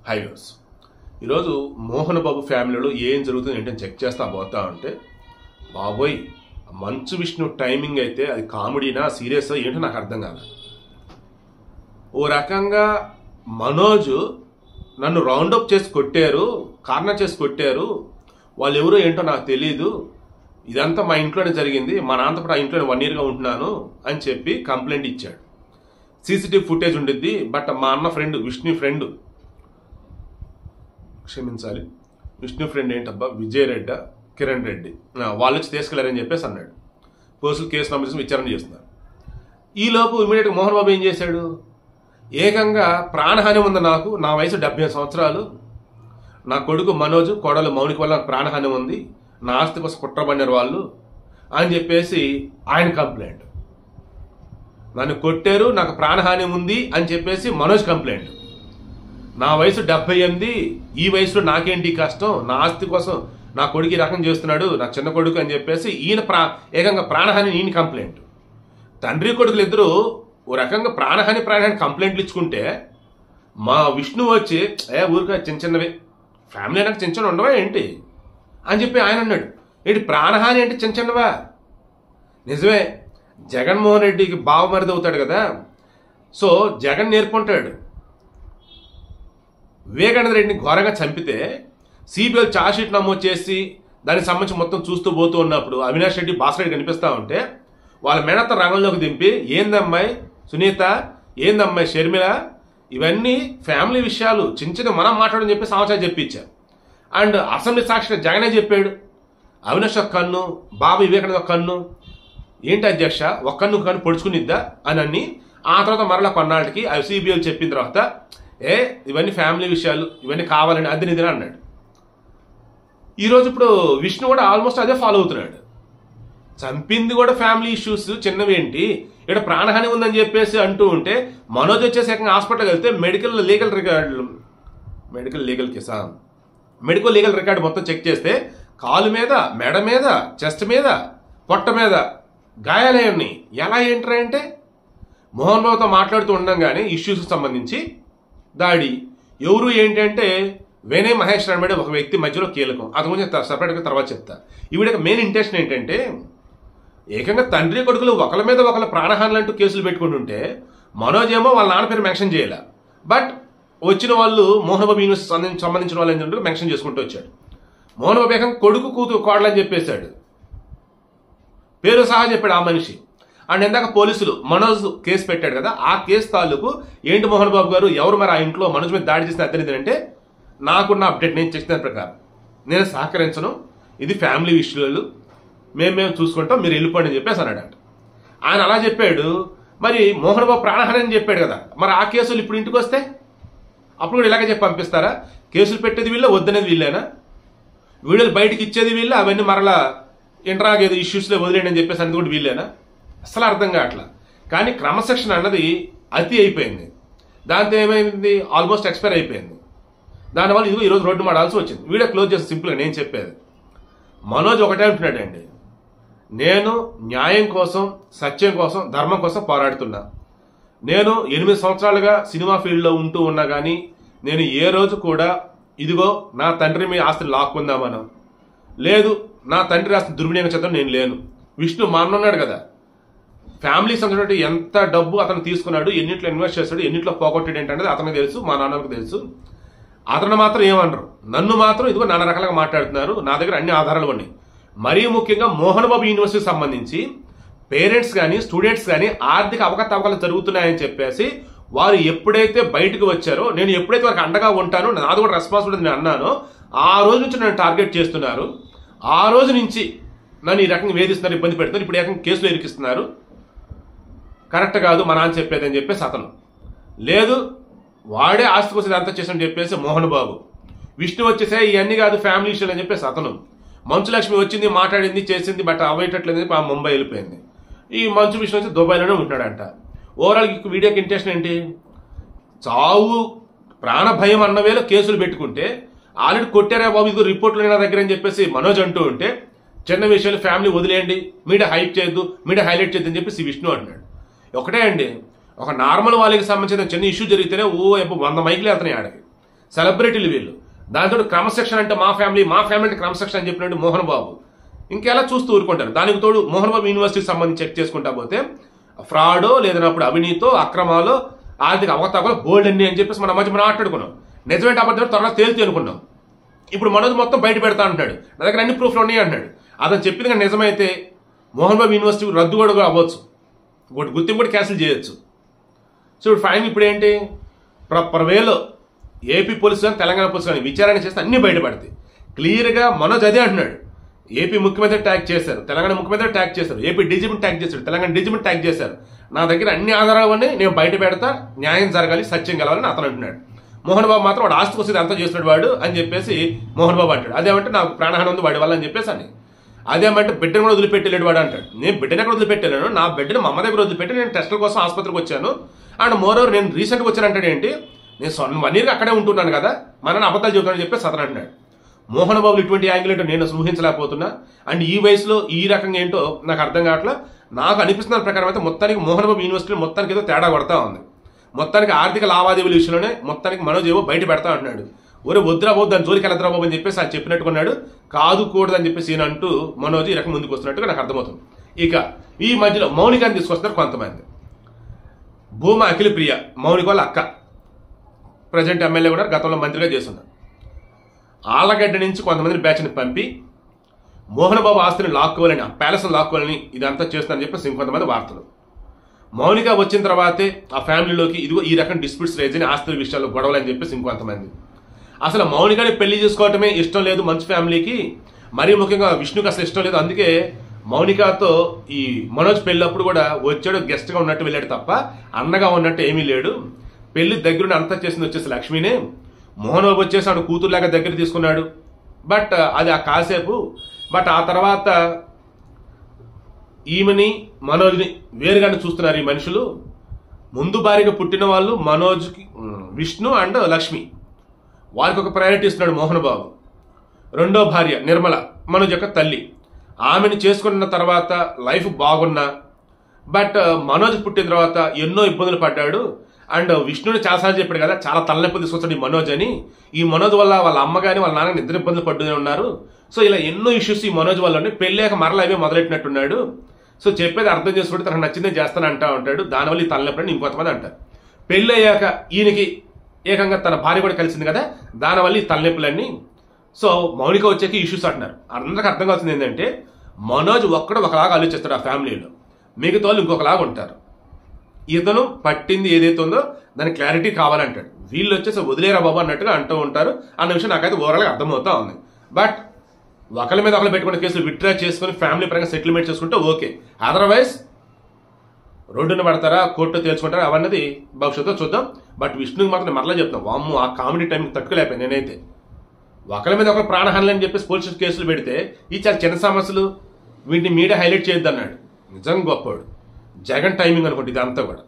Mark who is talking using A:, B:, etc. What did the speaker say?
A: Highways ఈరోజు మోహన్ బాబు ఫ్యామిలీలో ఏం జరుగుతుంది ఏంటని చెక్ చేస్తా పోతా ఉంటే బాబోయ్ మంచు విష్ణు టైమింగ్ అయితే అది కామెడీనా సీరియస్ ఏంటో నాకు అర్థం కాదు. ఓ రకంగా మనోజ్ నన్ను రౌండప్ చేసి కొట్టారు, కార్నర్ చేసి కొట్టారు, వాళ్ళు ఎవరో ఏంటో నాకు తెలీదు, ఇదంతా మా ఇంట్లోనే జరిగింది, మా నాన్నతో కూడా ఆ ఇంట్లోనే 1 yearగా ఉంటున్నాను అని చెప్పి కంప్లైంట్ ఇచ్చాడు. సీసీటీవీ ఫుటేజ్ ఉండిద్ది, బట్ మా అన్న ఫ్రెండ్ విష్ణు ఫ్రెండ్, క్షమించాలి విష్ణు ఫ్రెండ్ ఏంటబ్బా విజయ్ రెడ్డి కిరణ్ రెడ్డి వాళ్ళు వచ్చి తీసుకెళ్లారని చెప్పేసి అన్నాడు. పోలీసులు కేసు నమోదు చేసి విచారణ చేస్తున్నారు. ఈలోపు ఇమీడియట్గా మోహన్ బాబు ఏం చేశాడు, ఏకంగా ప్రాణహాని ఉంది నాకు, నా వయసు 75 సంవత్సరాలు, నా కొడుకు మనోజ్ కోడలు మౌనిక వల్ల ప్రాణహాని ఉంది, నా ఆస్తి కోసం కుట్రబడినారు వాళ్ళు అని చెప్పేసి ఆయన కంప్లైంట్. నన్ను కొట్టారు, నాకు ప్రాణహాని ఉంది అని చెప్పేసి మనోజ్ కంప్లైంట్. నా వయసు 78, ఈ వయసులో నాకేంటి కష్టం, నా ఆస్తి కోసం నా కొడుకు ఈ రకం చేస్తున్నాడు, నా చిన్న కొడుకు అని చెప్పేసి ఈయన ఏకంగా ప్రాణహాని ఈయన కంప్లైంట్. తండ్రి కొడుకులు ఇద్దరు ఓ రకంగా ప్రాణహాని కంప్లైంట్లు ఇచ్చుకుంటే మా విష్ణు వచ్చి ఊరికే చిన్న చిన్నవి ఫ్యామిలీ నాకు చిన్న చిన్న ఉండవా ఏంటి అని చెప్పి ఆయన అన్నాడు. ఏంటి ప్రాణహాని అంటే చిన్న చిన్నవా? నిజమే, జగన్మోహన్ రెడ్డికి బావమరిది అవుతాడు కదా, సో జగన్ నేర్పుకుంటాడు. వివేకానంద రెడ్డిని ఘోరంగా చంపితే సిబిఐ ఛార్జ్ షీట్ నమోదు చేసి దానికి సంబంధించి మొత్తం చూస్తూ పోతూ ఉన్నప్పుడు అవినాష్ రెడ్డి భాస్కర్ రెడ్డి కనిపిస్తూ ఉంటే వాళ్ళ మేనత్త రంగంలోకి దింపి ఏందమ్మాయి సునీత, ఏందమ్మాయి షర్మిల, ఇవన్నీ ఫ్యామిలీ విషయాలు చిన్న చిన్న మనం మాట్లాడని చెప్పి సమాచారం చెప్పించారు. అండ్ అసెంబ్లీ సాక్షిగా జగనే చెప్పాడు, అవినాష్ ఒక కన్ను, బాబు వివేకానంద ఒక కన్ను, ఏంటి అధ్యక్ష ఒక కన్ను పొడుచుకునిద్దా అని అన్ని. ఆ తర్వాత మరలా కొన్నాళ్ళకి అవి సిబిఐలు చెప్పిన తర్వాత ఇవన్నీ ఫ్యామిలీ విషయాలు, ఇవన్నీ కావాలని అది నిధిని అన్నాడు. ఈరోజు ఇప్పుడు విష్ణు కూడా ఆల్మోస్ట్ అదే ఫాలో అవుతున్నాడు. చంపింది కూడా ఫ్యామిలీ ఇష్యూస్ చిన్నవి ఏంటి, ఇక్కడ ప్రాణహాని ఉందని చెప్పేసి అంటూ ఉంటే మనోజ్ వచ్చేసి ఏకంగా హాస్పిటల్కి వెళ్తే మెడికల్ లీగల్ రికార్డు మొత్తం చెక్ చేస్తే కాలు మీద, మెడ మీద, చెస్ట్ మీద, పొట్ట మీద గాయాలే ఉన్నాయి. ఎలా ఏంట్రా అంటే మోహన్ బాబుతో మాట్లాడుతూ ఉండంగానే ఇష్యూస్కి సంబంధించి దాడి. ఎవరు ఏంటంటే వేనే మహేష్ రామేడ ఒక వ్యక్తి మధ్యలో కీలకం, అది గురించి సపరేట్గా తర్వాత చెప్తా. ఈవిడ మెయిన్ ఇంటెన్షన్ ఏంటంటే ఏకంగా తండ్రి కొడుకులు ఒకళ్ళ మీద ఒకళ్ళ ప్రాణహానులు అంటూ కేసులు పెట్టుకుంటుంటే మనోజ్ ఏమో వాళ్ళ నాన్న పేరు మెన్షన్ చేయాల, బట్ వచ్చిన వాళ్ళు మోహన్ బాబు యూనివర్సిటీ సంబంధించిన వాళ్ళు ఏంటంటే మెన్షన్ చేసుకుంటూ వచ్చాడు. మోహన్ బాబు ఏకంగా కొడుకు కూతురు కోడలని చెప్పేశాడు, పేరు సహా చెప్పాడు ఆ మనిషి. అండ్ ఇందాక పోలీసులు మనోజ్ కేసు పెట్టాడు కదా, ఆ కేసు తాలూకు ఏంటి మోహన్ బాబు గారు ఎవరు మరి ఆ ఇంట్లో మనోజ్ మీద దాడి చేసిన అర్థం ఏంటంటే నాకున్న అప్డేట్ నేను చేసిన ప్రకారం నేను సహకరించను, ఇది ఫ్యామిలీ విషయాలు, మేము చూసుకుంటాం, మీరు వెళ్ళిపోండి అని చెప్పేసి అన్నాడు. ఆయన అలా చెప్పాడు. మరి మోహన్ బాబు ప్రాణహాని అని చెప్పాడు కదా, మరి ఆ కేసులు ఇప్పుడు ఇంటికి వస్తే అప్పుడు కూడా ఇలాగే చెప్పి పంపిస్తారా? కేసులు పెట్టేది వీళ్ళే, వద్దనేది వీళ్ళేనా? వీడియోలు బయటకు ఇచ్చేది వీళ్ళే, అవన్నీ మరలా ఇంటరాగ్ ఏదో ఇష్యూస్లో వదిలేండి అని చెప్పేసి అనేది కూడా వీళ్ళేనా? అసలు అర్థం కావట్లా. కానీ క్రమశిక్షణ అన్నది అతి అయిపోయింది. దాంతో ఏమైంది, ఆల్మోస్ట్ ఎక్స్పైర్ అయిపోయింది. దానివల్ల ఇదిగో ఈరోజు రోడ్డు మాడాల్సి వచ్చింది. వీడియో క్లోజ్ చేసి సింపుల్గా నేను చెప్పేది మనోజ్ ఒకటే అంటున్నాడండి, నేను న్యాయం కోసం, సత్యం కోసం, ధర్మం కోసం పోరాడుతున్నా. నేను 8 సంవత్సరాలుగా సినిమా ఫీల్డ్లో ఉంటూ ఉన్నా కానీ నేను ఏ రోజు కూడా ఇదిగో నా తండ్రి మీ ఆస్తిని లాక్కుందామను లేదు, నా తండ్రి ఆస్తిని దుర్వినియోగం చేద్దాం నేను లేను. విష్ణు మా అన్న ఉన్నాడు కదా, ఫ్యామిలీ సంబంధించిన ఎంత డబ్బు అతను తీసుకున్నాడు, ఎన్నిట్లో ఇన్వెస్ట్ చేస్తాడు, ఎన్నిట్లో పోగొట్టాడు ఏంటనేది అతనికి తెలుసు, మా నాన్నకు తెలుసు. అతను మాత్రం ఏమనరు, నన్ను మాత్రం ఇదిగో నానా రకాలుగా మాట్లాడుతున్నారు, నా దగ్గర అన్ని ఆధారాలు ఉన్నాయి. మరీ ముఖ్యంగా మోహన్ బాబు యూనివర్సిటీకి సంబంధించి పేరెంట్స్ కానీ స్టూడెంట్స్ కానీ ఆర్థిక అవకతవకలు జరుగుతున్నాయని చెప్పేసి వారు ఎప్పుడైతే బయటకు వచ్చారో, నేను ఎప్పుడైతే వారికి అండగా ఉంటానో, నాది కూడా రెస్పాన్సిబిలిటీ నేను అన్నానో, ఆ రోజు నుంచి నన్ను టార్గెట్ చేస్తున్నారు. ఆ రోజు నుంచి నన్ను ఈ రకంగా వేధిస్తున్నారు, ఇబ్బంది పెడుతున్నారు, ఇప్పుడు ఏకంగా కేసులో ఇరికిస్తున్నారు. కరెక్ట్ కాదు మా నాన్న చెప్పేది అని చెప్పేసి అతను, లేదు వాడే ఆస్తి కోసం అంతా చేసామని చెప్పేసి మోహన్ బాబు. విష్ణు వచ్చేసే ఇవన్నీ కాదు ఫ్యామిలీ ఇష్యూలు అని చెప్పేసి అతను. మంచు లక్ష్మి వచ్చింది, మాట్లాడింది, చేసింది, బట్ అవ్వేటట్లేదు, ఆ ముంబై వెళ్ళిపోయింది. ఈ మంచు విష్ణు వచ్చి దుబాయ్లోనే ఉంటున్నాడంట. ఓవరాల్ వీడియోకి ఇంటెన్షన్ ఏంటి, చావు ప్రాణ భయం అన్న వేళ కేసులు పెట్టుకుంటే ఆల్రెడీ కొట్టారా బాబు ఇదిగో రిపోర్ట్లు నా దగ్గర అని చెప్పేసి మనోజ్ అంటూ ఉంటే చిన్న విషయాలు ఫ్యామిలీ వదిలేయండి, మీడియా హైప్ చేయొద్దు, మీడియా హైలైట్ చేయొద్దు అని చెప్పేసి విష్ణు అంటున్నాడు. ఒకటే అండి, ఒక నార్మల్ వాళ్ళకి సంబంధించిన చిన్న ఇష్యూ జరిగితేనే 100 మైకులు వెళ్తున్నాయి ఆడకి. సెలబ్రిటీలు వీళ్ళు. దాంతో క్రమశిక్షణ అంటే మా ఫ్యామిలీ అంటే క్రమశిక్షణ అని చెప్పినట్టు మోహన్ బాబు ఇంకెలా చూస్తూ ఊరుకుంటారు. దానికి తోడు మోహన్ బాబు యూనివర్సిటీకి సంబంధించి చెక్ చేసుకుంటా పోతే ఫ్రాడో లేదన్నప్పుడు అవినీతో అక్రమాలు ఆర్థిక అవకతవకలు బోల్డ్ అన్ని అని చెప్పేసి మన మధ్య మనం మాట్లాడుకున్నాం. నిజమేంటి అబద్ధం త్వరగా తేలితే అనుకున్నాం. ఇప్పుడు మనోజ్ మొత్తం బయట పెడతా అంటున్నాడు, నా దగ్గర అన్ని ప్రూఫ్లు ఉన్నాయి అంటున్నాడు. అతను చెప్పింది నిజమైతే మోహన్ బాబు యూనివర్సిటీ రద్దు కూడా అవ్వచ్చు, గుర్తింపు కూడా క్యాన్సిల్ చేయొచ్చు. సో ఇప్పుడు ఫైన్ ఇప్పుడు ఏంటి, ప్రాపర్ వేలో ఏపీ పోలీసు కానీ తెలంగాణ పోలీసు కానీ విచారణ చేస్తే అన్ని బయటపడతాయి. క్లియర్గా మనోజ్ అదే అంటున్నాడు. ఏపీ ముఖ్యమంత్రి ట్యాగ్ చేశారు, తెలంగాణ ముఖ్యమంత్రి ట్యాగ్ చేశారు, ఏపీ డీజీపీని ట్యాగ్ చేశారు, తెలంగాణ డీజీపీని ట్యాగ్ చేశారు. నా దగ్గర అన్ని ఆధారాలు ఉన్నాయి, నేను బయట పెడతా, న్యాయం జరగాలి, సత్యం గెలవాలని అతను అంటున్నాడు. మోహన్ బాబు మాత్రం వాడు ఆస్తి కోసం అంతా చేస్తున్నాడు వాడు అని చెప్పేసి మోహన్ బాబు అంటాడు. అదేమంటే నాకు ప్రాణహాని ఉంది వాడి వల్ల అని చెప్పేసి అని. అదేమంటే బిడ్డను కూడా వదిలిపెట్టలేడు వాడు అంటాడు. నేను బిడ్డను ఎక్కడ వదిలిపెట్టాను, నా బిడ్డను మా అమ్మ దగ్గర వదిలిపెట్టి నేను టెస్టుల కోసం ఆసుపత్రికి వచ్చాను. అండ్ మోరోవర్ నేను రీసెంట్గా వచ్చానంటాడు. ఏంటి, నేను 1 year అక్కడే ఉంటున్నాను కదా, మనని అబద్ధాలు చెబుతానని చెప్పేసి అతను అంటున్నాడు. మోహన్ బాబు ఇటువంటి యాంగిల్ ఏంటో నేను ఊహించలేకపోతున్నా. అండ్ ఈ వయసులో ఈ రకంగా ఏంటో నాకు అర్థం కావట్లా. నాకు అనిపిస్తున్న ప్రకారం అయితే మొత్తానికి మోహన్ బాబు యూనివర్సిటీలో మొత్తానికి ఏదో తేడా పడతా ఉంది. మొత్తానికి ఆర్థిక లావాదేవీల విషయంలోనే మొత్తానికి మనోజ్ ఏవో బయట పెడతా అంటున్నాడు. ఒరే వద్దురా బాబు, దాని జోలికి వెళ్ళద్దురా బాబు అని చెప్పేసి అది చెప్పినట్టుకున్నాడు. కాదు కూడదని చెప్పేసి ఈయన అంటూ మనోజ్ ఈ రకం ముందుకు వస్తున్నట్టుగా నాకు అర్థమవుతుంది. ఇక ఈ మధ్యలో మౌనికాన్ని తీసుకొస్తున్నారు కొంతమంది. భూమా అఖిల ప్రియ మౌనిక వాళ్ళ అక్క, ప్రజెంట్ ఎమ్మెల్యే కూడా గతంలో మంత్రిగా చేస్తున్నారు. ఆళ్లగడ్డ నుంచి కొంతమందిని బ్యాచ్ని పంపి మోహన్ బాబు ఆస్తిని లాక్కోవాలని, ఆ ప్యాలెస్ని లాక్కోవాలని ఇదంతా చేస్తున్నారని చెప్పేసి ఇంకొంతమంది వార్తలు. మౌనిక వచ్చిన తర్వాతే ఆ ఫ్యామిలీలోకి ఇదిగో ఈ రకం డిస్ప్యూట్స్ రేజ్ అని, ఆస్తుల విషయాల్లో గొడవలు అని చెప్పేసి ఇంకొంతమంది. అసలు మౌనికని పెళ్లి చేసుకోవటమే ఇష్టం లేదు మంచి ఫ్యామిలీకి, మరీ ముఖ్యంగా విష్ణుకి అసలు ఇష్టం లేదు. అందుకే మౌనికతో ఈ మనోజ్ పెళ్ళప్పుడు కూడా వచ్చాడు, గెస్ట్గా ఉన్నట్టు వెళ్ళాడు తప్ప అన్నగా ఉన్నట్టు ఏమీ లేడు. పెళ్లి దగ్గరుండి అంతా చేసింది వచ్చేసి లక్ష్మినే. మోహన్ బాబు వచ్చేసి ఆడు కూతురులాగా దగ్గర తీసుకున్నాడు. బట్ అది ఆ కాసేపు. బట్ ఆ తర్వాత ఈమెని మనోజ్ని వేరుగానే చూస్తున్నారు ఈ మనుషులు. ముందు భార్యగా పుట్టిన వాళ్ళు మనోజ్కి విష్ణు అండ్ లక్ష్మి, వారికి ఒక ప్రయారిటీ ఇస్తున్నాడు మోహన్ బాబు. రెండో భార్య నిర్మల మనోజ్ యొక్క తల్లి, ఆమెను చేసుకున్న తర్వాత లైఫ్ బాగున్నా బట్ మనోజ్ పుట్టిన తర్వాత ఎన్నో ఇబ్బందులు పడ్డాడు. అండ్ విష్ణుని చాలాసార్లు చెప్పాడు కదా, చాలా తలనొప్పి తీసుకొస్తాడు ఈ మనోజ్ అని. ఈ మనోజ్ వల్ల వాళ్ళ అమ్మ కానీ వాళ్ళ నాన్న నిద్ర ఇబ్బందులు పడుతూనే ఉన్నారు. సో ఇలా ఎన్నో ఇష్యూస్ ఈ మనోజ్ వల్ల పెళ్ళాక మరలా అవే మొదలెట్టినట్టున్నాడు. సో చెప్పేది అర్థం చేసుకుంటే తనకు నచ్చిందే చేస్తాను అంటా ఉంటాడు. దానివల్ల ఈ తలనొప్పి అని ఇంకొంతమంది అంటారు. పెళ్ళి అయ్యాక ఈయనకి ఏకంగా తన భార్య కూడా కలిసింది కదా, దానివల్ల ఈ తలనొప్పులన్నీ. సో మౌనిక వచ్చాక ఇష్యూస్ అంటున్నారు. అందరికి అర్థం కావాల్సింది ఏంటంటే మనోజ్ ఒక్కడు ఒకలాగా ఆలోచిస్తాడు ఆ ఫ్యామిలీలో, మిగతా వాళ్ళు ఇంకొకలాగా ఉంటారు. ఇతను పట్టింది ఏదైతే ఉందో దానికి క్లారిటీ కావాలంటాడు, వీళ్ళు వచ్చేసి వదిలేరా బాబు అన్నట్టుగా అంటూ ఉంటారు అన్న విషయం నాకైతే ఓవరాల్గా అర్థమవుతా ఉంది. బట్ ఒకరి మీద ఒకరు పెట్టుకునే కేసులు విత్డ్రా చేసుకుని ఫ్యామిలీ పరంగా సెటిల్మెంట్ చేసుకుంటే ఓకే, అదర్వైజ్ రోడ్డున పడతారా కోర్టు తేల్చుకుంటారా అవన్నది భవిష్యత్తులో చూద్దాం. బట్ విష్ణుకి మాత్రం మరలా చెప్తాం, వామ్ము ఆ కామెడీ టైంకి తట్టుకోలేకపోయాను నేనైతే. ఒకరి మీద ఒకరు ప్రాణహాని అని చెప్పేసి పోలీసు కేసులు పెడితే ఈ చాలా చిన్న సమస్యలు వీటిని మీడియా హైలైట్ చేయొద్దు అన్నాడు. నిజంగా గొప్పవాడు. జగన్ టైమింగ్ అనుకోండి ఇదంతా కూడా.